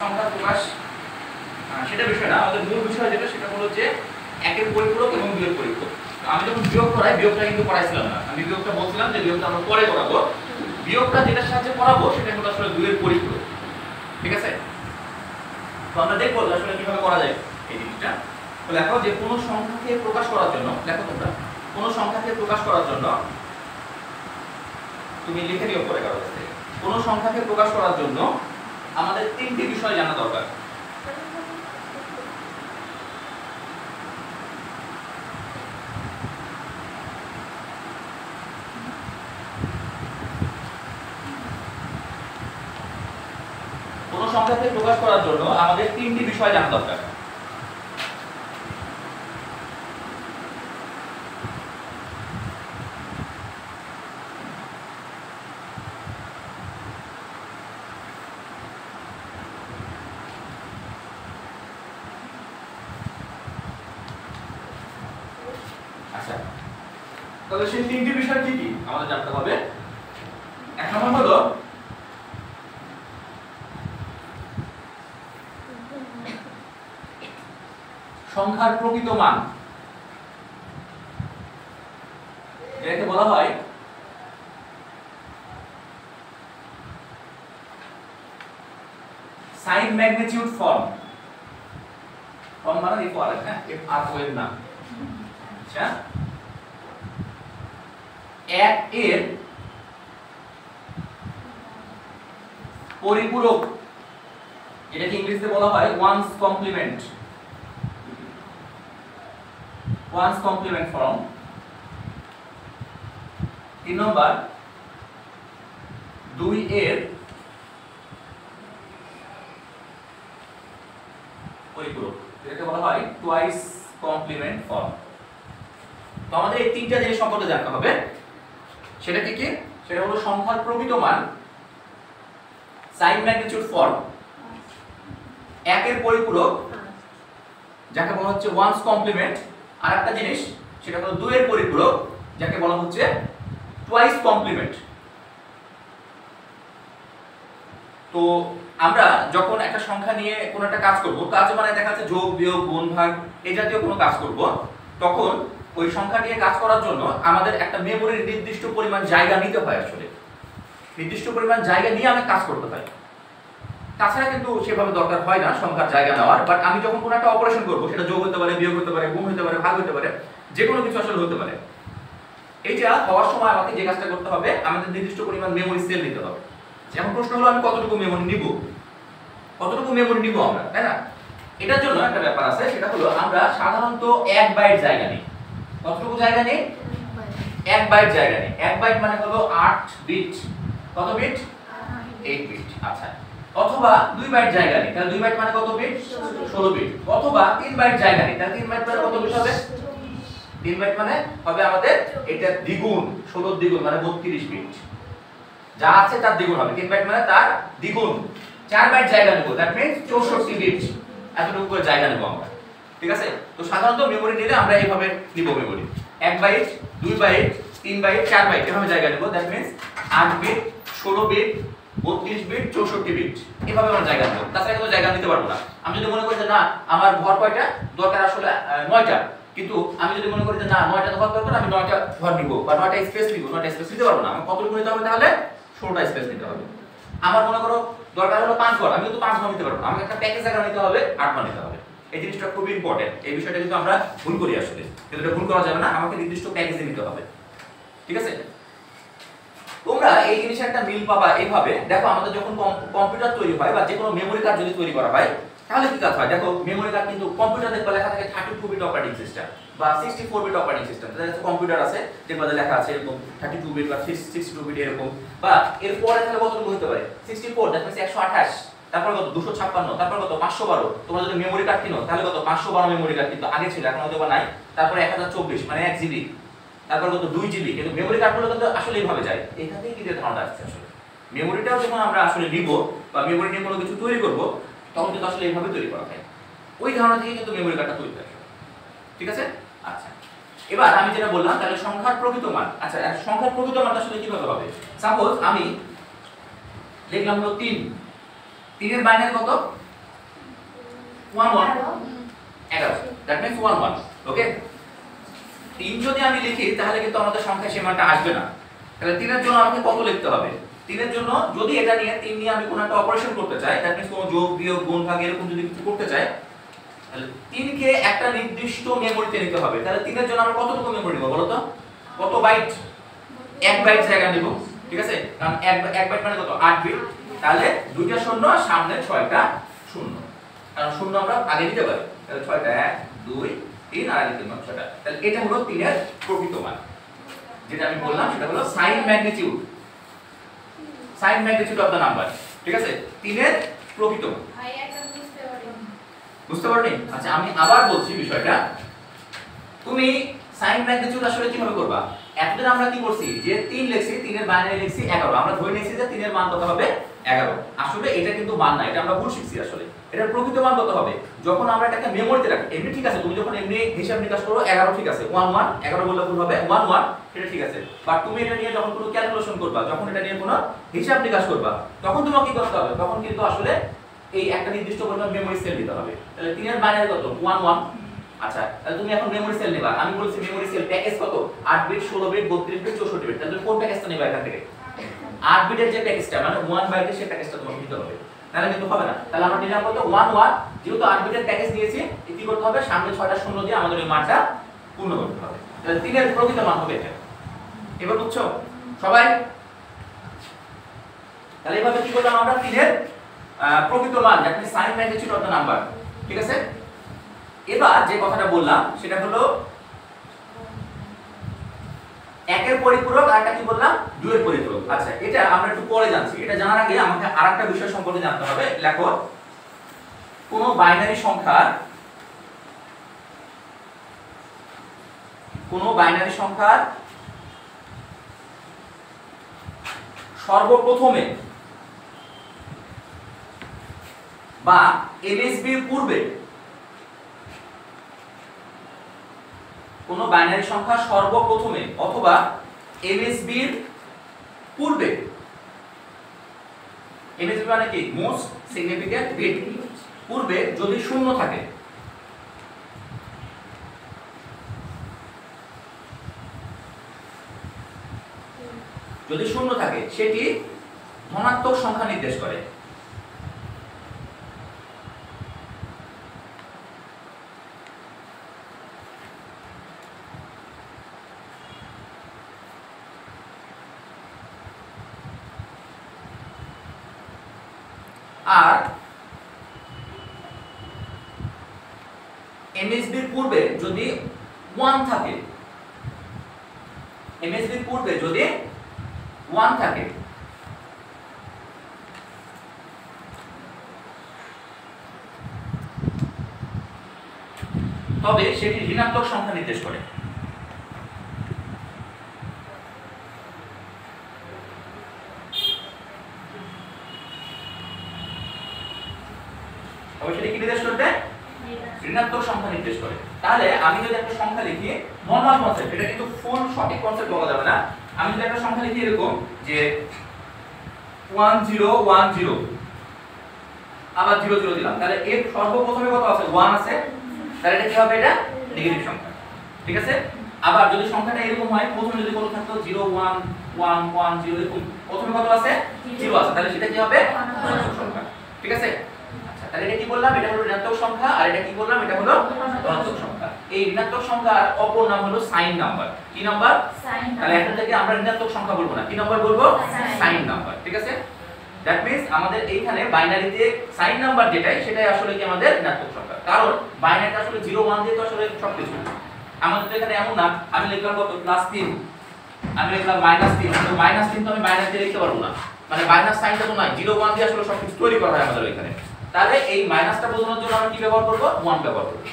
সংখ্যা প্রকাশ সেটা বিষয় না, আমাদের মূল বিষয় যেটা সেটা হলো যে একের পরিপূরক এবং দুইয়ের পরিপূরক। আমি যখন বিয়োগ করাই, বিয়োগটা কিন্তু করাইছিলাম না, আমি বিয়োগটা বলছিলাম যে বিয়োগটা আমরা পরে করাবো। বিয়োগটা যেটার সাহায্যে করাবো সেটা হলো আসলে দুইয়ের পরিপূরক। ঠিক আছে, তো আমরা দেখবো আসলে কিভাবে করা যায় এই জিনিসটা। তো লেখো যে কোনো সংখ্যাকে প্রকাশ করার জন্য, লেখো তোমরা কোনো সংখ্যাকে প্রকাশ করার জন্য, তুমি লিখে দিও পরে কারো কাছ থেকে। কোনো সংখ্যাকে প্রকাশ করার জন্য আমাদের তিনটি বিষয় জানা দরকার। কোন সংখ্যাকে প্রকাশ করার জন্য আমাদের তিনটি বিষয় জানা দরকার। আচ্ছা, তাহলে সেই তিনটি বিষয় কি কি আমাদের জানতে হবে। এক নম্বর হলো সংখ্যার প্রকৃত মান, এটাকে বলা হয় সাইন ম্যাগনিটিউড ফর্ম। ফর্ম মানে এই ফর্ম, হ্যাঁ, এফ আর ও এর নাম। আচ্ছা, এক এর পরিপূরক, এটাকে ইংরেজিতে বলা হয় one's complement. One's complement form. তিন নম্বর, দুই এর পরিপূরক, এটাকে বলা হয় টুয়াইস কমপ্লিমেন্ট ফর্ম। তো আমাদের এই তিনটা জিনিস সম্পর্কে জানতে হবে। সেটা কি কি? সেটা হলো সংখ্যার প্রকৃত মান, সাইন ম্যাগনিটিউড ফর্ম, একের পরিপূরক যাকে বলা হচ্ছে ওয়ানস কমপ্লিমেন্ট, আর একটা জিনিস সেটা হলো দুইয়ের পরিপূরক যাকে বলা হচ্ছে টুয়াইস কমপ্লিমেন্ট। তো আমরা যখন একটা সংখ্যা নিয়ে কোনো একটা কাজ করব, কাজ মানে দেখা যাচ্ছে যোগ বিয়োগ গুণ ভাগ এই জাতীয় কোনো কাজ করব, তখন ওই সংখ্যা নিয়ে কাজ করার জন্য আমাদের একটা মেমোরির নির্দিষ্ট পরিমাণ জায়গা নিতে হয়। আসলে নির্দিষ্ট পরিমাণ জায়গা নিয়ে আমি কাজ করতে হয়, তাছাড়া কিন্তু সেভাবে দরকার হয় না সংখ্যার জায়গা নেওয়ার। বাট আমি যখন কোনো একটা অপারেশন করব, সেটা যোগ হতে পারে, বিয়োগ হতে পারে, গুণ হতে পারে, ভাগ হতে পারে, যে কোনো কিছু আসলে হতে পারে। এইটা হওয়ার সময় আমাকে যে কাজটা করতে হবে, আমাদের নির্দিষ্ট পরিমাণ মেমোরি সেল নিতে হবে। এখন প্রশ্ন হলো আমি কতটুকু মেমোরি নিব, কতটুকু মেমোরি নিব আমরা, তাই না? এটার জন্য একটা ব্যাপার আছে, সেটা হলো আমরা সাধারণত 1 বাইট জায়গা নিই। কতটুকু জায়গা নিই? 1 বাইট জায়গা নিই। 1 বাইট মানে হলো 8 বিট। কত বিট? 8 বিট। আচ্ছা, অথবা 2 বাইট জায়গা নিই, তাহলে 2 বাইট মানে কত বিট? 16 বিট। অথবা 3 বাইট জায়গা নিই, তাহলে 3 বাইট মানে কত বিট হবে? 3 বাইট মানে হবে আমাদের এটা দ্বিগুণ, 16 দ্বিগুণ মানে 32 বিট। যা আছে তার দ্বিগুণ হবে, 3 বাইট মানে তার দ্বিগুণ। 4 বাইট জায়গা নেব, দ্যাট মিন্স 64 বিট। এতটুকু করে জায়গা নেব আমরা। ঠিক আছে, তো সাধারণত মেমোরি নিলে আমরা এইভাবে নিব memory. 1 byte, 2 byte, 3 byte, 4 byte এভাবে জায়গা নেব, that means 8 bit, 16 bit, 32 bit, 64 bit এভাবে আমরা জায়গা নেব। তাছাড়া কোনো জায়গা নিতে পারবো না। আমি যদি মনে করি যে না আমার ঘর কয়টা দরকার, আসলে 9টা, কিন্তু আমি যদি মনে করি যে না 9টা ঘর দরকার, আমি 9টা ঘর নিব বা 9টা স্পেস নিব, 9টা স্পেস নিতে পারবো না। আমি কতটুকু নিতে হবে? তাহলে 16টা স্পেস নিতে হবে। আমার মনে করো দরকার হলো 5 ঘর, আমি কিন্তু 5 ঘর নিতে পারবো না, আমাকে একটা প্যাকেজ জায়গা নিতে হবে, 8 ঘর নিতে হবে। এই জিনিসটা খুবই ইম্পর্টেন্ট। এই বিষয়টা কিন্তু আমরা ভুল করি আসলে, কিন্তু এটা ভুল করা যাবে না, আমাকে নির্দিষ্ট প্যাকেজে নিতে হবে। ঠিক আছে, তোমরা এই জিনিসের একটা মিল পাবা এইভাবে। দেখো আমাদের যখন কম্পিউটার তৈরি হয় বা যে কোনো মেমোরি কার্ড যদি তৈরি করা হয়, তাহলে কি কাজ হয়? দেখো মেমোরি কার্ড কিন্তু কম্পিউটার দেখবা লেখা থাকে 32 বিট অপারেটিং সিস্টেম বা 64 বিট অপারেটিং সিস্টেম। তাহলে কম্পিউটার আছে দেখবা লেখা আছে এরকম 32 বিট বা 62 বিট এরকম, বা এর পরে তাহলে কতটুকু হতে পারে? 64, দ্যাট মিন্স 128, তারপর কত 256, তারপর কত 512। তোমরা যদি মেমোরি কার্ড কিনো তাহলে কত 512 মেমোরি কার্ড কিন্তু আগে ছিল, এখন হয়তো বা নাই। তারপরে 1024 মানে 1 জিবি, তারপর কত 2 জিবি। কিন্তু মেমোরি কার্ডগুলো কিন্তু আসলে এইভাবে যায়। এখান থেকে কিন্তু ধারণা আসছে আসলে মেমোরিটাও যখন আমরা আসলে নিব বা মেমোরি নিয়ে কোনো কিছু তৈরি করব, তখন কিন্তু আসলে এইভাবে তৈরি করা হয়। ওই ধারণা থেকে কিন্তু মেমোরি কার্ডটা তৈরি হয়। ঠিক আছে, আচ্ছা এবার আমি যেটা বললাম তাহলে সংখ্যার প্রকৃত মান। আচ্ছা সংখ্যার প্রকৃত মানটা আসলে কিভাবে হবে? সাপোজ আমি লিখলাম হলো 3, 3 এর বাইনারি কত? 1 1 11 দ্যাট মিন্স 1 1 ওকে 3 যদি আমি লিখি তাহলে কিন্তু আমাদের সংখ্যা সীমাটা আসবে না তাহলে 3 এর জন্য আমাকে কত লিখতে হবে 3 এর জন্য যদি এটা নিয়ে 3 নিয়ে আমি কোনো একটা অপারেশন করতে চাই দ্যাট মিন্স কোনো যোগ বিয়োগ গুণ ভাগ এরকম যদি কিছু করতে চাই তাহলে 3 কে একটা নির্দিষ্ট মেমরিতে নিতে হবে তাহলে 3 এর জন্য আমরা কতটুকু মেমরি নিব বলো তো কত বাইট 1 বাইট জায়গা নিব ঠিক আছে কারণ 1 বাইট মানে কত 8 বিট তাহলে দুইটা শূন্য আর সামনে 6টা শূন্য কারণ শূন্য আমরা আগে দিতে পারি তাহলে 6টা 1 2 3 আর আগে 6টা তাহলে এটা হলো 3 এর প্রকৃত মান যেটা আমি বললাম সেটা হলো sign magnitude of the number ঠিক আছে 3 এর প্রকৃত মান ভাই এটা বুঝতে পারোনি আচ্ছা আমি আবার বলছি বিষয়টা তুমি সাইন ম্যাগনিটিউড আসলে কিভাবে করবা এতদিন আমরা কি করছি যে 3 লিখছি 3 এর বাইনারি লিখছি 11 আমরা ধরে নিয়েছি যে 3 এর মান কত হবে 11 আসলে এটা কিন্তু মান না এটা আমরা ভুল শিখছি আসলে এটার প্রকৃত মান কত হবে যখন আমরা এটাকে মেমোরিতে রাখি এমনি ঠিক আছে তুমি যখন এমনি হিসাব নিকাশ করো 11 ঠিক আছে 1 1 11 বললে ভুল হবে 1 1 এটা ঠিক আছে বাট তুমি এটা নিয়ে যখন কোনো ক্যালকুলেশন করবা যখন এটা নিয়ে কোনো হিসাব নিকাশ করবা তখন তোমাকে কি করতে হবে তখন কিন্তু আসলে এই একটা নির্দিষ্ট পরিমাণ মেমোরি সেল দিতে হবে তাহলে 3 এর বাইনারি কত 1 1 আচ্ছা তাহলে তুমি এখন মেমোরি সেল নেবা আমি বলছি মেমোরি সেল প্যাকেজ কত 8 বিট 16 বিট 32 বিট 64 বিট তাহলে তুমি কোন প্যাকেজটা নেবা এখান থেকে 8 বিটের যে প্যাকেজটা মানে 1 বাইটের সেই প্যাকেজটা তোমাকে নিতে হবে তাহলে কিন্তু হবে না তাহলে আমরা নিলাম কত 1 1 যেহেতু 8 বিটের প্যাকেজ নিয়েছি কি করতে হবে সামনে 6টা শূন্য দিয়ে আমাদের এই মানটা পূর্ণ করতে হবে তাহলে 3 এর প্রকৃত মান হবে এটা এবার বুঝছো সবাই তাহলে এভাবে কি করলাম আমরা 3 এর প্রকৃত মান যাকে sign magnitude of the number ঠিক আছে এবার যে কথাটা বললাম সেটা হলো একের পরিপূরক আর একটা কি বললাম দুইয়ের পরিপূরক আচ্ছা এটা আমরা একটু পরে জানছি এটা জানার আগে আমাকে আরেকটা বিষয় সম্পর্কে জানতে হবে লেখো কোন বাইনারি সংখ্যার সর্বপ্রথমে বা এমএসবির পূর্বে কোন বাইনারি সংখ্যা সর্বপ্রথমে অথবা এমএসবির পূর্বে এমএসবি মানে কি মোস্ট সিগনিফিক্যান্ট বিট পূর্বে যদি শূন্য থাকে সেটি ধনাত্মক সংখ্যা নির্দেশ করে আর এমএসবির পূর্বে যদি 1 থাকে তবে সেটি ঋণাত্মক সংখ্যা নির্দেশ করে সেটি কি নির্দেশ করবে ঋণাত্মক সংখ্যা নির্দেশ করে তাহলে আমি যদি একটা সংখ্যা লিখি নরমাল কনসেপ্ট এটা কিন্তু ফুল সঠিক কনসেপ্ট বলা যাবে না আমি যদি একটা সংখ্যা লিখি এরকম যে 1010 আবার 00 দিলাম তাহলে এর সর্বপ্রথমে কত আছে 1 আছে তাহলে এটা কি হবে এটা নেগেটিভ সংখ্যা ঠিক আছে আবার যদি সংখ্যাটা এরকম হয় প্রথমে যদি কত থাকতো 011110 এরকম প্রথমে কত আছে 0 আছে তাহলে সেটা কি হবে ধনাত্মক সংখ্যা ঠিক আছে তাহলে এটা কি বললাম এটা হলো ঋণাত্মক সংখ্যা আর এটা কি বললাম এটা হলো ধনাত্মক সংখ্যা এই ঋণাত্মক সংখ্যার অপর নাম হলো সাইন নাম্বার কি নাম্বার তাহলে এখন থেকে আমরা ঋণাত্মক সংখ্যা বলবো না কি নাম্বার বলবো সাইন নাম্বার ঠিক আছে দ্যাট মিন্স আমাদের এইখানে বাইনারিতে সাইন নাম্বার যেটাই সেটাই আসলে কি আমাদের ঋণাত্মক সংখ্যা কারণ বাইনারিতে আসলে 0 1 দিয়ে তো আসলে সবকিছু আমাদের তো এখানে এমন না আমি লিখলাম কত +3 আমি লিখলাম -3 তো -3 তো আমি বাইনারিতে লিখতে পারবো না মানে মাইনাস সাইনটা তো নাই 0 1 দিয়ে আসলে সবকিছু তৈরি করা হয় আমাদের এখানে তাহলে এই মাইনাসটা বোঝানোর জন্য আমরা কি ব্যবহার করব 1 ব্যবহার করব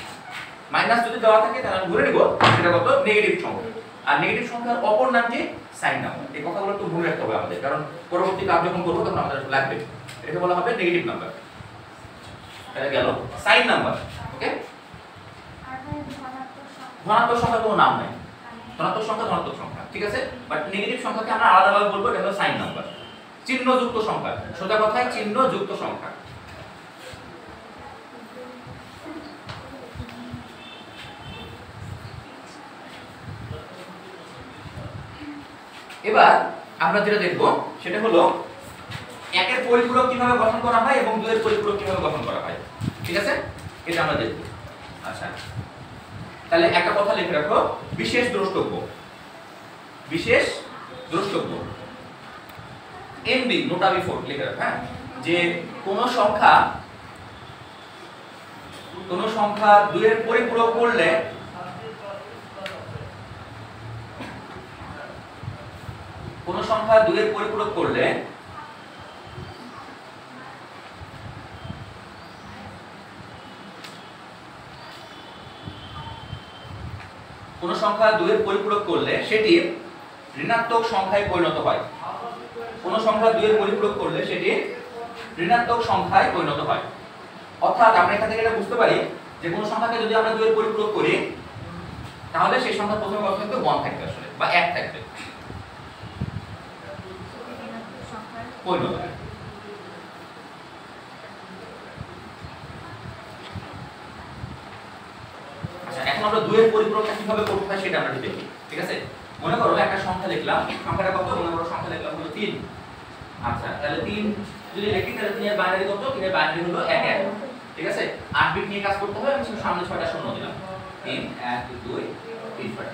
মাইনাস যদি দেওয়া থাকে তাহলে আমি ধরে নিব সেটা কত নেগেটিভ সংখ্যা আর নেগেটিভ সংখ্যার অপর নাম কি সাইন নাম্বার এই কথাগুলো একটু মনে রাখতে হবে আমাদের কারণ পরবর্তী কাজ যখন করব তখন আমাদের লাগবে এটাকে বলা হবে নেগেটিভ নাম্বার এটা গেল সাইন নাম্বার ওকে ধনাত্মক সংখ্যার কোনো নাম নাই ধনাত্মক সংখ্যা ঠিক আছে বাট নেগেটিভ সংখ্যাকে আমরা আলাদাভাবে বলবো এটা হলো সাইন নাম্বার চিহ্নযুক্ত সংখ্যা সোজা কথায় চিহ্নযুক্ত সংখ্যা এবার আমরা যেটা দেখব সেটা হলো একের পরিপূরক কিভাবে গঠন করা হয় এবং দুইয়ের পরিপূরক কিভাবে গঠন করা হয়, ঠিক আছে, এটা আমরা দেখব। আচ্ছা, তাহলে একটা কথা লিখে রাখো, বিশেষ দ্রষ্টব্য। বিশেষ দ্রষ্টব্য এমবি নোটা বিফোর লিখে রাখো, হ্যাঁ, যে কোন সংখ্যা দুইয়ের পরিপূরক করলে কোন সংখ্যা দুইয়ের পরিপূরক করলে কোন সংখ্যা দুইয়ের পরিপূরক করলে সেটি ঋণাত্মক সংখ্যায় পরিণত হয়। কোন সংখ্যা দুইয়ের পরিপূরক করলে সেটি ঋণাত্মক সংখ্যায় পরিণত হয়। অর্থাৎ আমরা এখান থেকে এটা বুঝতে পারি যে কোন সংখ্যাকে যদি আমরা দুইয়ের পরিপূরক করি তাহলে সেই সংখ্যা প্রথমে কত থাকবে, 1 থাকবে আসলে, বা 1 থাকবে, পরিণত হবে। আচ্ছা, এখন আমরা দুইয়ের পরিপূরকটা কিভাবে করতে হয় সেটা আমরা দেখি, ঠিক আছে। মনে করো একটা সংখ্যা লিখলাম, সংখ্যাটা কত, মনে করো সংখ্যা লিখলাম হলো 3। আচ্ছা, তাহলে 3 যদি লিখি তাহলে 3 এর বাইনারি কত, 3 এর বাইনারি হলো 1 1, ঠিক আছে। 8 বিট নিয়ে কাজ করতে হবে, আমি সামনে 6টা শূন্য দিলাম, 3 1 2 3 6।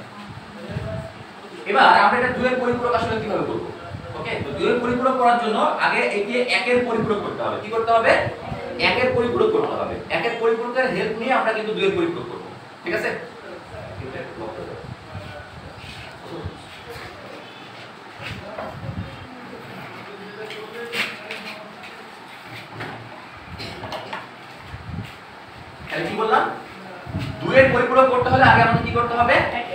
এবার আমরা এটা দুইয়ের পরিপূরক আসলে কিভাবে করব, ওকে। তো দুইয়ের পরিপূরক করার জন্য আগে একে 1 এর পরিপূরক করতে হবে। কি করতে হবে, 1 এর পরিপূরক করতে হবে। 1 এর পরিপূরকের হেল্প নিয়ে আমরা কিন্তু দুইয়ের পরিপূরক করব, ঠিক আছে। তাহলে কি বললাম, দুইয়ের পরিপূরক করতে হলে আগে আমাদের কি করতে হবে,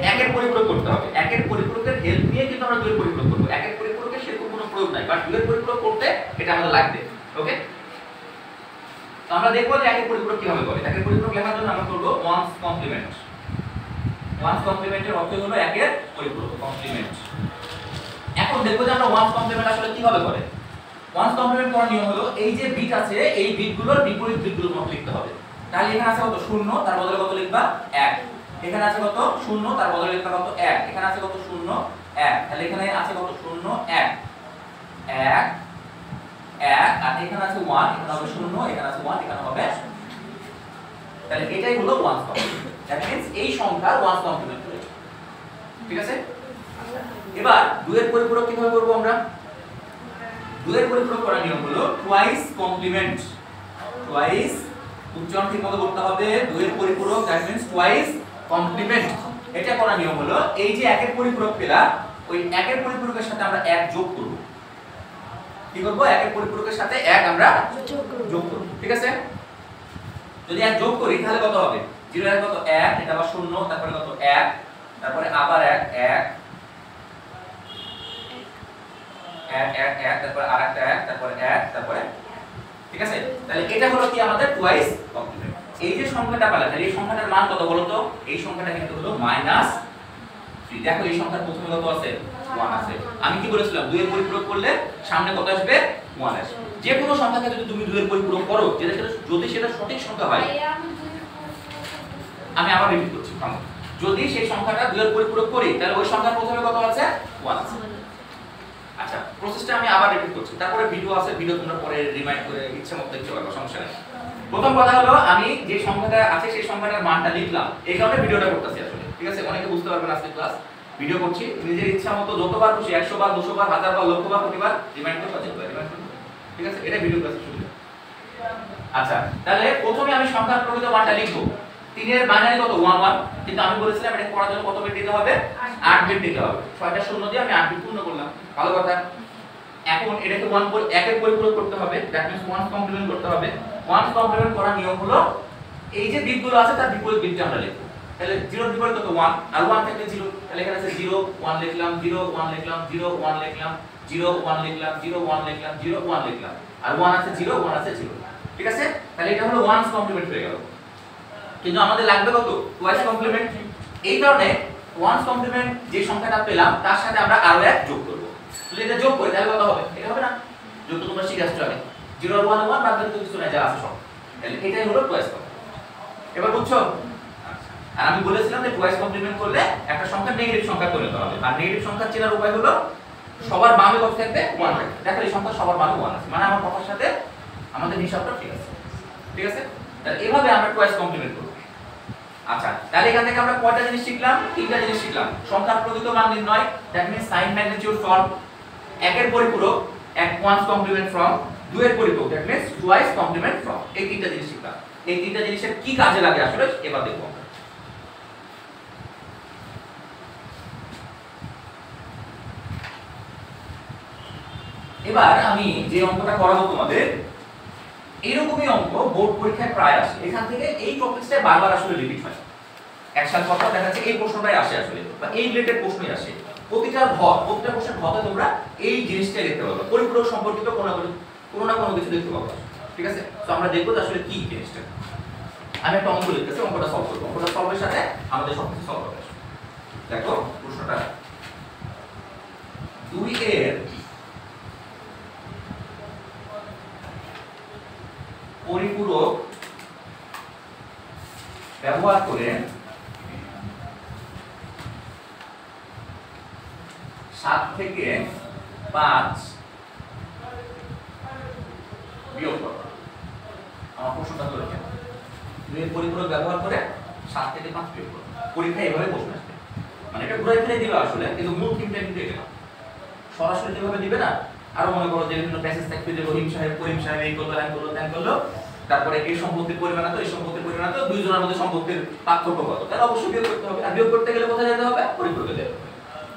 1 এর পরিপূরক করতে হবে। 1 এর পরিপূরকের হেল্প নিয়ে কিন্তু আমরা দুইয়ের পরিপূরক করব। 1 এর পরিপূরকের সেরকম কোনো প্রয়োগ নাই, বাট দুইয়ের পরিপূরক করতে এটা আমাদের লাগবে, ওকে। তো আমরা দেখব যে 1 এর পরিপূরক কিভাবে করে। 1 এর পরিপূরক লেখার জন্য আমরা করব ওয়ান্স কমপ্লিমেন্ট। ওয়ান্স কমপ্লিমেন্টের অর্থ হলো 1 এর পরিপূরক, কমপ্লিমেন্ট। এখন দেখব যে আমরা ওয়ান্স কমপ্লিমেন্ট আসলে কিভাবে করে। ওয়ান্স কমপ্লিমেন্ট করার নিয়ম হলো এই যে বিট আছে এই বিটগুলোর বিপরীত বিটগুলোর মত লিখতে হবে। তাহলে এখানে আছে কত, 0, তার বদলে কত লিখবা, 1। এখানে আছে কত, 0, তার বদলে লিখবা কত, 1। এখানে আছে কত, 0 1। তাহলে এখানে আছে কত, 0 1 1 1। আর এখানে আছে 1, এখানে হবে 0, এখানে আছে 1, এখানে হবে। তাহলে এটাই হলো ওয়ান্স কমপ্লিমেন্ট। দ্যাট মিন্স এই সংখ্যার ওয়ান্স কমপ্লিমেন্ট করে, ঠিক আছে। এবার দুইয়ের পরিপূরক কিভাবে করব আমরা। দুইয়ের পরিপূরক করার নিয়ম হলো টুয়াইস কমপ্লিমেন্ট। টুয়াইস উচ্চারণ ঠিকমতো করতে হবে, দুইয়ের পরিপূরক দ্যাট মিন্স টুয়াইস কমপ্লিমেন্ট। এটা করার নিয়ম হলো এই যে 1 এর পরিপূরক পেলাম, ওই 1 এর পরিপূরকের সাথে আমরা 1 যোগ করব। কি করব, 1 এর পরিপূরকের সাথে 1 আমরা যোগ করব, ঠিক আছে। যদি 1 যোগ করি তাহলে কত হবে, 0 এর কত 1, এটা আবার 0, তারপরে কত 1, তারপরে আবার 1 1 1 1 1, তারপরে আরেকটা 1, তারপরে 1, তারপরে, ঠিক আছে। তাহলে এটা হলো কি আমাদের টুয়াইস কমপ্লিমেন্ট। এই যে সংখ্যাটা পেলাম, তাহলে এই সংখ্যাটার মান কত বলো তো, এই সংখ্যাটা কিন্তু হলো -3। দেখো এই সংখ্যার প্রথমে কত আছে, 1 আছে। আমি কি বলেছিলাম, দুইয়ের পরিপূরক করলে সামনে কত আসবে, 1 আসবে। যে কোনো সংখ্যাকে যদি তুমি দুইয়ের পরিপূরক করো, যদি সেটা সঠিক সংখ্যা হয়, আমি আবার রিপিট করছি, যদি সেই সংখ্যাটা দুইয়ের পরিপূরক করি তাহলে ওই সংখ্যার প্রথমে কত আছে, 1 আছে। আচ্ছা, প্রসেসটা আমি আবার রিপিট করছি, তারপরে ভিডিও আছে, ভিডিও তোমরা পরে রিমাইন্ড করে ইচ্ছা মতো দেখতে পারবে, সমস্যা নেই। প্রথম কথা হলো আমি যে সংখ্যাটা আছে সেই সংখ্যাটার মানটা লিখলাম, এই কারণে ভিডিওটা করতেছি আসলে, ঠিক আছে। অনেকে বুঝতে পারবেন আজকে ক্লাস ভিডিও করছি, নিজের ইচ্ছা মতো যতবার খুশি 100 বার 200 বার 1000 বার লক্ষ বার কোটিবার রিমাইন্ড করতে রিমাইন্ড করতে, ঠিক আছে। এটা ভিডিও ক্লাসে শুরু। আচ্ছা, তাহলে প্রথমে আমি সংখ্যার প্রকৃত মানটা লিখব। 3 এর বাইনারি কত, 1 1, কিন্তু আমি বলেছিলাম এটা করার জন্য কত বিট দিতে হবে, 8 বিট দিতে হবে। 6টা শূন্য দিয়ে আমি 8 বিট পূর্ণ করলাম, ভালো কথা। এখন এটাকে 1 এর পরিপূরক করতে হবে, দ্যাট মিন্স 1 কমপ্লিমেন্ট করতে হবে। 1 কমপ্লিমেন্ট করার নিয়ম হলো এই যে বিটগুলো আছে তার বিপরীত বিটটা আমরা লিখব। তাহলে 0 এর বিপরীত কত, 1, আর 1 থেকে 0, তাহলে এখানে আছে 0 1 লিখলাম, 0 1 লিখলাম, 0 1 লিখলাম, 0 1 লিখলাম, 0 1 লিখলাম, 0 1 লিখলাম, আর 1 আছে 0 1 আছে 0, ঠিক আছে। তাহলে এটা হলো 1 কমপ্লিমেন্ট হয়ে গেল। কিন্তু আমাদের লাগবে কত, টুয়াইস কমপ্লিমেন্ট। এই কারণে 1 কমপ্লিমেন্ট যে সংখ্যাটা পেলাম তার সাথে আমরা আরো 1 যোগ করব। যদি এটা যোগ করি তাহলে কত হবে, এটা হবে না, যোগ তো তোমরা শিখে আসছো আগে, 0 আর 1 1 বাদ দিলে তো কিছু নাই, যা আছে সব। তাহলে এটাই হলো টুয়াইস কমপ্লিমেন্ট। এবার বুঝছো। আর আমি বলেছিলাম যে টুয়াইস কমপ্লিমেন্ট করলে একটা সংখ্যা নেগেটিভ সংখ্যা পরিণত হবে, আর নেগেটিভ সংখ্যা চেনার উপায় হলো সবার বামে কত থাকবে 1 থাকবে। দেখো এই সংখ্যা সবার বামে 1 আছে, মানে আমার কথার সাথে আমাদের হিসাবটা ঠিক আছে। ঠিক আছে, তাহলে এভাবে আমরা টুয়াইস কমপ্লিমেন্ট করব। আচ্ছা, তাহলে এখান থেকে আমরা কয়টা জিনিস শিখলাম? তিনটা জিনিস শিখলাম। সংখ্যার প্রকৃত মান নির্ণয়, that means sign magnitude form, একের পরিপূরক এক ওয়ান্স কমপ্লিমেন্ট ফর্ম, দুইয়ের পরিপূরক that means twice complement form. এই তিনটা জিনিস শিখলাম। এই তিনটা জিনিসের কি কাজে লাগে আসলে এবার দেখব আমরা। এবার আমি যে অঙ্কটা করাবো তোমাদের, এইরকমই অঙ্ক বোর্ড পরীক্ষায় প্রায় আসে। এখান থেকে এই টপিকসটা বারবার আসলে রিপিট হয়। একসাথে কথা দেখা যাচ্ছে এই প্রশ্নটাই আসে আসলে, বা এই রিলেটেড প্রশ্নই আসে। প্রতিটা প্রশ্নের ঘতে তোমরা এই জিনিসটাই দেখতে পাবে, পরিপূরক সম্পর্কিত কোনো না কোনো কিছু দেখতে পাবো। ঠিক আছে, তো আমরা দেখবো আসলে কি জিনিসটা। আমি একটা অঙ্ক লিখতেছি, অঙ্কটা সলভ করবো। অঙ্কটা সলভের সাথে আমাদের সবকিছু সলভ হবে। দেখো প্রশ্নটা, 2 এর পরিপূরক ব্যবহার করে 7 থেকে 5 বিয়োগ করো। আমার প্রশ্নটা তো রেখে 2 এর পরিপূরক ব্যবহার করে 7 থেকে 5 বিয়োগ করো। পরীক্ষায় এভাবে প্রশ্ন আসবে, মানে এটা ঘুরে ফিরে দিবে আসলে, কিন্তু মূল থিমটা কিন্তু এটা না। সরাসরি যেভাবে দিবে না, আরো মনে করো যে বিভিন্ন প্যাসেজ থাকবে যে রহিম সাহেব করিম সাহেব এই করলো হ্যান করলো ত্যান করলো, তারপরে এই সম্পত্তির পরিমাণ এত, এই সম্পত্তির পরিমাণ এত, দুইজনের মধ্যে সম্পত্তির পার্থক্য কত, তাহলে অবশ্যই বিয়োগ করতে হবে। আর বিয়োগ করতে গেলে কোথায় যেতে হবে? পরিপূরকে যেতে হবে।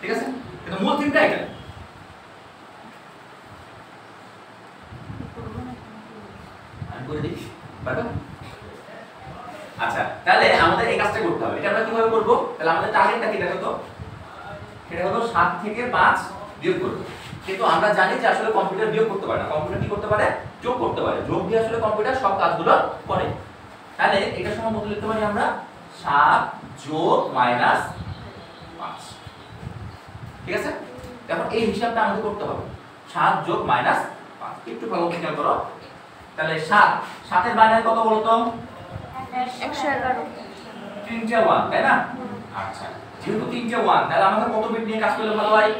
ঠিক আছে, কিন্তু মূল থিমটা এটা। আমি করে দিই, পারবে? আচ্ছা, তাহলে আমাদের এই কাজটা করতে হবে। এটা আমরা কিভাবে করব? তাহলে আমাদের টার্গেটটা কি দেখো তো, এটা হলো 7 থেকে 5 বিয়োগ করব। কিন্তু আমরা জানি যে আসলে কম্পিউটার বিয়োগ করতে পারে না, কম্পিউটার কি করতে পারে? যোগ করতে পারে। যোগ দিয়ে আসলে কম্পিউটার সব কাজগুলো করে। তাহলে এটা সময় মত লিখতে পারি আমরা 7 যোগ মাইনাস 5। ঠিক আছে, এখন এই হিসাবটা আমাদের করতে হবে। 7 যোগ মাইনাস 5 একটু ভালো খেয়াল করো। তাহলে 7 এর বাইনারি কত বলো তো? 111। 3টে 1, তাই না? আচ্ছা, যেহেতু 3টে 1, তাহলে আমাদের কত বিট নিয়ে কাজ করলে ভালো হয়?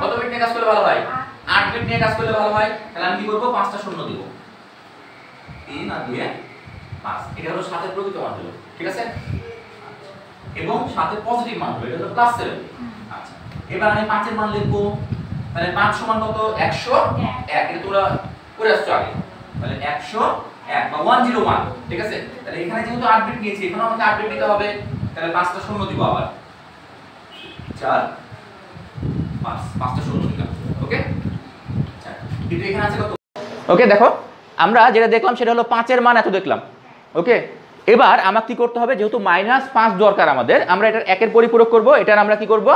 কত বিট নিয়ে কাজ করলে ভালো হয়? 8 বিট নিয়ে কাজ করলে ভালো হয়। তাহলে আমি কি করব? 5টা শূন্য দিব। 3 আর 2 5। এটা হলো 7 এর প্রকৃত মান হলো। ঠিক আছে, এবং 7 এর পজিটিভ মান হলো, এটা হলো +7। আচ্ছা, এবার আমি 5 এর মান লিখব। তাহলে 5 সমান কত? 101। এটা তোমরা করে আসছো আগে। তাহলে 101 বা 101। ঠিক আছে, তাহলে এখানে যেহেতু 8 বিট নিয়েছি, এখানে আমাকে 8 বিট নিতে হবে। তাহলে 5টা শূন্য দিব আবার। 4 5, 5টা শূন্য দিলাম। ওকে, আচ্ছা, কিন্তু এখানে আছে কত? ওকে, দেখো আমরা যেটা দেখলাম সেটা হলো 5 এর মান এত দেখলাম। ওকে, এবার আমাকে কি করতে হবে? যেহেতু -5 দরকার আমাদের, আমরা এটার 1 এর পরিপূরক করব, এটার আমরা কি করব?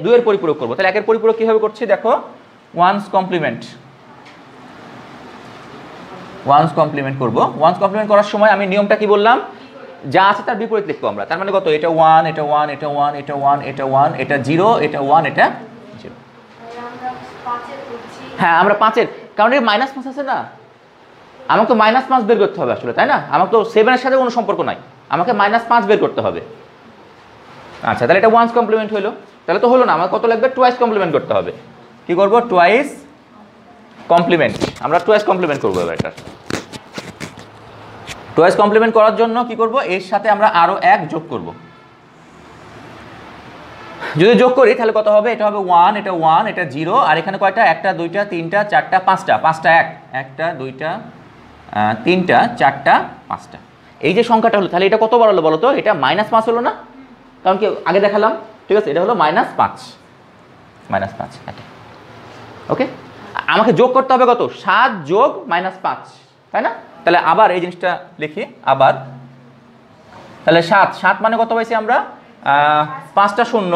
2 এর পরিপূরক করব। তাহলে 1 এর পরিপূরক কিভাবে করছি দেখো, ওয়ান্স কমপ্লিমেন্ট করব। ওয়ান্স কমপ্লিমেন্ট করার সময় আমি নিয়মটা কি বললাম? যা আছে তার বিপরীত লিখবো আমরা। তার মানে কত? এটা 1, এটা 1, এটা 1, এটা 1, এটা 1, এটা 0, এটা 1, এটা 0। হ্যাঁ, আমরা 5 এর, কারণ এর -5 আছে না, আমাকে -5 বের করতে হবে আসলে, তাই না? আমাকে তো 7 এর সাথে কোনো সম্পর্ক নাই, আমাকে -5 বের করতে হবে। আচ্ছা, তাহলে এটা ওয়ান্স কমপ্লিমেন্ট হলো। তাহলে তো হলো না, আমার কত লাগবে? টুয়াইস কমপ্লিমেন্ট করতে হবে। কি করব? Twice complement. আমরা টুয়াইস কমপ্লিমেন্ট করব এবার। এটা টুয়াইস কমপ্লিমেন্ট করার জন্য কি করব? এর সাথে আমরা আরো 1 যোগ করব। যদি যোগ করি তাহলে কত হবে? এটা হবে 1, এটা 1, এটা 0, আর এখানে কয়টা? 1টা 2টা 3টা 4টা 5টা, 5টা 1টা 2টা 3টা 4টা 5টা। এই যে সংখ্যাটা হলো, তাহলে এটা কতবার হলো বলো তো? এটা -5 হলো না? কারণ কি আগে দেখালাম। ঠিক আছে, এটা হলো -5। এটা ওকে, আমাকে যোগ করতে হবে কত? 7 যোগ -5, তাই না? তাহলে আবার এই জিনিসটা লিখি আবার। তাহলে 7 মানে কত পাইছি আমরা? 5টা শূন্য,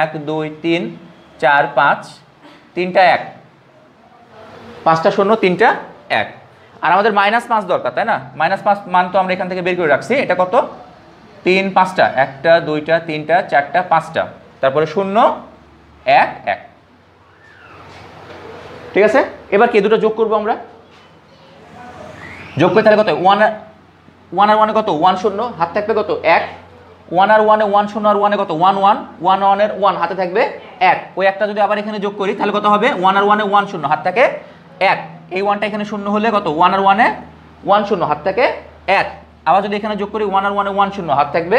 1 2 3 4 5, 3টা 1, 5টা শূন্য 3টা 1, আর আমাদের -5 দরকার, তাই না? -5 মান তো আমরা এখান থেকে বের করে রাখছি। এটা কত? 3 5টা, 1টা 2টা 3টা 4টা 5টা, তারপরে 0 1 1। ঠিক আছে, এবার কে দুটো যোগ করবো আমরা। যোগ করে তাহলে কত? 1 আর 1 কত? 1 0, হাত থাকবে কত? 1। 1 আর 1 এ 1 0 আর 1 এ কত? 1 1, 1 1 এর 1 হাতে থাকবে 1 ওই একটা যদি আবার এখানে যোগ করি তাহলে কত হবে 1 আর 1 এ 1 শূন্য হাত থেকে 1 এই 1টা এখানে শূন্য হলে কত 1 আর 1 এ 1 শূন্য হাত থেকে 1 আবার যদি এখানে যোগ করি 1 আর 1 এ 1 শূন্য হাত থাকবে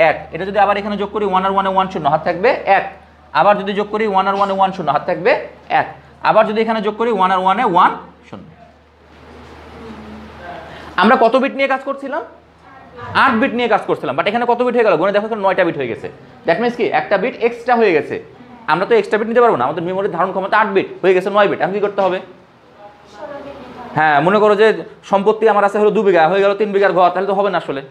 1 এটা যদি আবার এখানে যোগ করি 1 আর 1 এ 1 শূন্য হাত থাকবে 1 আবার যদি যোগ করি 1 আর 1 এ 1 শূন্য হাত থাকবে 1 আবার যদি এখানে যোগ করি 1 আর 1 এ 1 শূন্য। আমরা কত বিট নিয়ে কাজ করছিলাম 8 বিট নিয়ে কাজ করছিলাম বাট এখানে কত বিট হয়ে গেল গুণে দেখো 9টা বিট হয়ে গেছে দ্যাট মিন্স কি একটা বিট এক্সট্রা হয়ে গেছে আমরা তো এক্সট্রা বিট নিতে পারবো না আমাদের মেমোরির ধারণ ক্ষমতা 8 বিট হয়ে গেছে 9 বিট এখন কি করতে হবে হ্যাঁ মনে করো যে সম্পত্তি আমার আছে হলো 2 বিঘা হয়ে গেল 3 বিঘার ঘর তাহলে তো হবে না আসলে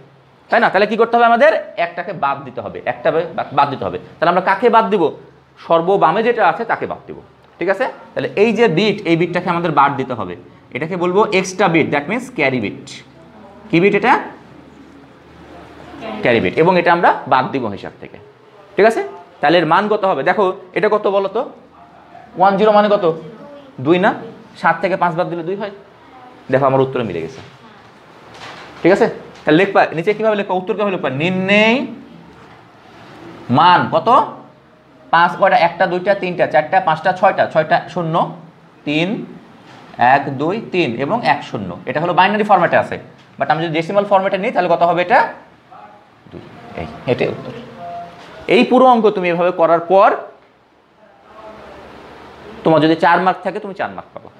তাই না তাহলে কি করতে হবে আমাদের একটাকে বাদ দিতে হবে একটা বাদ দিতে হবে তাহলে আমরা কাকে বাদ দিব সর্ববামে যেটা আছে তাকে বাদ দিব ঠিক আছে তাহলে এই যে বিট এই বিটটাকে আমাদের বাদ দিতে হবে এটাকে বলবো extra bit that means carry bit কি বিট এটা ক্যারি বিট এবং এটা আমরা বাদ দিব হিসাব থেকে ঠিক আছে তাহলে এর মান কত হবে দেখো এটা কত বলো তো 10 মানে কত 2 না 7 থেকে 5 বাদ দিলে 2 হয় দেখো আমার উত্তরে মিলে গেছে ঠিক আছে তাহলে লিখবা নিচে কিভাবে লিখবা উত্তর কিভাবে লিখবা নির্ণয় মান কত 5 কয়টা 1টা 2টা 3টা 4টা 5টা 6টা 6টা 0 3 1 2 3 এবং 1 0 এটা হলো বাইনারি ফরম্যাটে আছে বাট আমি যদি ডেসিমাল ফরম্যাটে নিই তাহলে কত হবে এটা 2 এটাই উত্তর এই পুরো অঙ্ক তুমি এভাবে করার পর তোমার যদি 4 মার্ক থাকে তুমি 4 মার্ক পাবা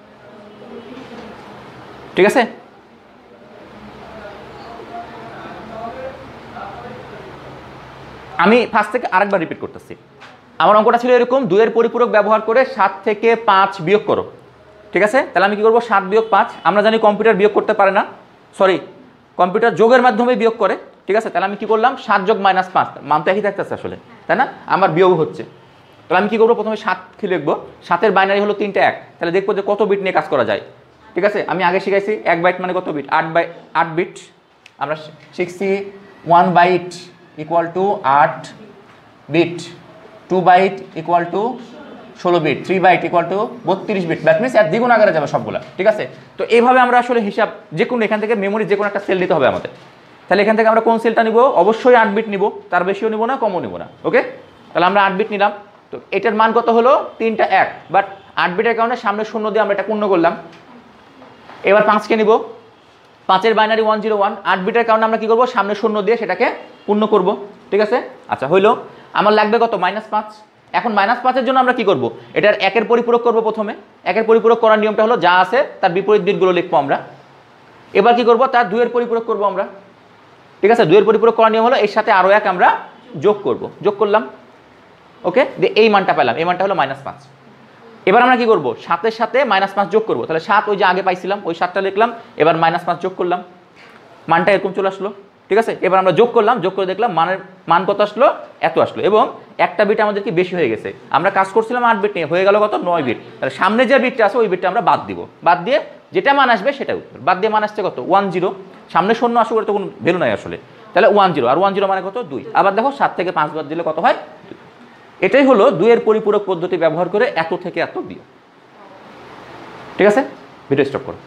ঠিক আছে আমি ফার্স্ট থেকে আরেকবার রিপিট করতেছি আমার অঙ্কটা ছিল এরকম 2 এর পরিপূরক ব্যবহার করে 7 থেকে 5 বিয়োগ করো ঠিক আছে তাহলে আমি কি করব 7 বিয়োগ 5 আমরা জানি কম্পিউটার বিয়োগ করতে পারে না সরি কম্পিউটার যোগের মাধ্যমে বিয়োগ করে ঠিক আছে তাহলে আমি কি করলাম 7 যোগ -5 মান তো একই থাকতেছে আসলে তাই না আমার বিয়োগ হচ্ছে তাহলে আমি কি করব প্রথমে 7 কি লিখব 7 এর বাইনারি হলো 3টা 1 তাহলে দেখব যে কত বিট নিয়ে কাজ করা যায় ঠিক আছে আমি আগে শিখাইছি 1 বাইট মানে কত বিট 8 বিট আমরা শিখছি 1 byte equal to 8 bit 2 byte equal to 16 bit 3 byte equal to 32 bit that means এর দ্বিগুণ আকারে যাবে সবগুলা ঠিক আছে তো এইভাবে আমরা আসলে হিসাব যে কোনো এখান থেকে মেমোরি যে কোনো একটা সেল নিতে হবে আমাদের তাহলে এখান থেকে আমরা কোন সেলটা নিব অবশ্যই 8 বিট নিব তার বেশিও নিব না কমও নিব না ওকে তাহলে আমরা 8 বিট নিলাম তো এটার মান কত হলো 3টা 1 বাট 8 বিটের কারণে সামনে শূন্য দিয়ে আমরা এটা পূর্ণ করলাম এবার 5 কে নিব 5 এর বাইনারি 101 8 বিটের কারণে আমরা কি করব সামনে শূন্য দিয়ে সেটাকে পূর্ণ করব ঠিক আছে আচ্ছা হইলো আমার লাগবে কত -5 এখন -5 এর জন্য আমরা কি করব এটার 1 এর পরিপূরক করব প্রথমে 1 এর পরিপূরক করার নিয়মটা হলো যা আছে তার বিপরীত বিটগুলো লিখবো আমরা এবার কি করব তার 2 এর পরিপূরক করব আমরা ঠিক আছে 2 এর পরিপূরক করার নিয়ম হলো এর সাথে আরো 1 আমরা যোগ করব যোগ করলাম ওকে এই মানটা পেলাম এই মানটা হলো -5 এবার আমরা কি করব 7 এর সাথে -5 যোগ করব তাহলে 7 ওই যে আগে পাইছিলাম ওই 7টা লিখলাম এবার -5 যোগ করলাম মানটা এরকম চলে আসলো ঠিক আছে এবার আমরা যোগ করলাম যোগ করে দেখলাম মান কত আসলো এত আসলো এবং একটা বিট আমাদের কি বেশি হয়ে গেছে আমরা কাজ করছিলাম 8 বিট নিয়ে হয়ে গেল কত 9 বিট তাহলে সামনে যে বিটটা আছে ওই বিটটা আমরা বাদ দিব বাদ দিয়ে যেটা মান আসবে সেটা উত্তর বাদ দিয়ে মান আসছে কত 10 সামনে শূন্য আসলে তো কোনো ভ্যালু নাই আসলে তাহলে 10 আর 10 মানে কত 2 আবার দেখো 7 থেকে 5 বাদ দিলে কত হয় 2 এটাই হলো 2 এর পরিপূরক পদ্ধতি ব্যবহার করে এত থেকে এত দিও ঠিক আছে ভিডিও স্টপ করো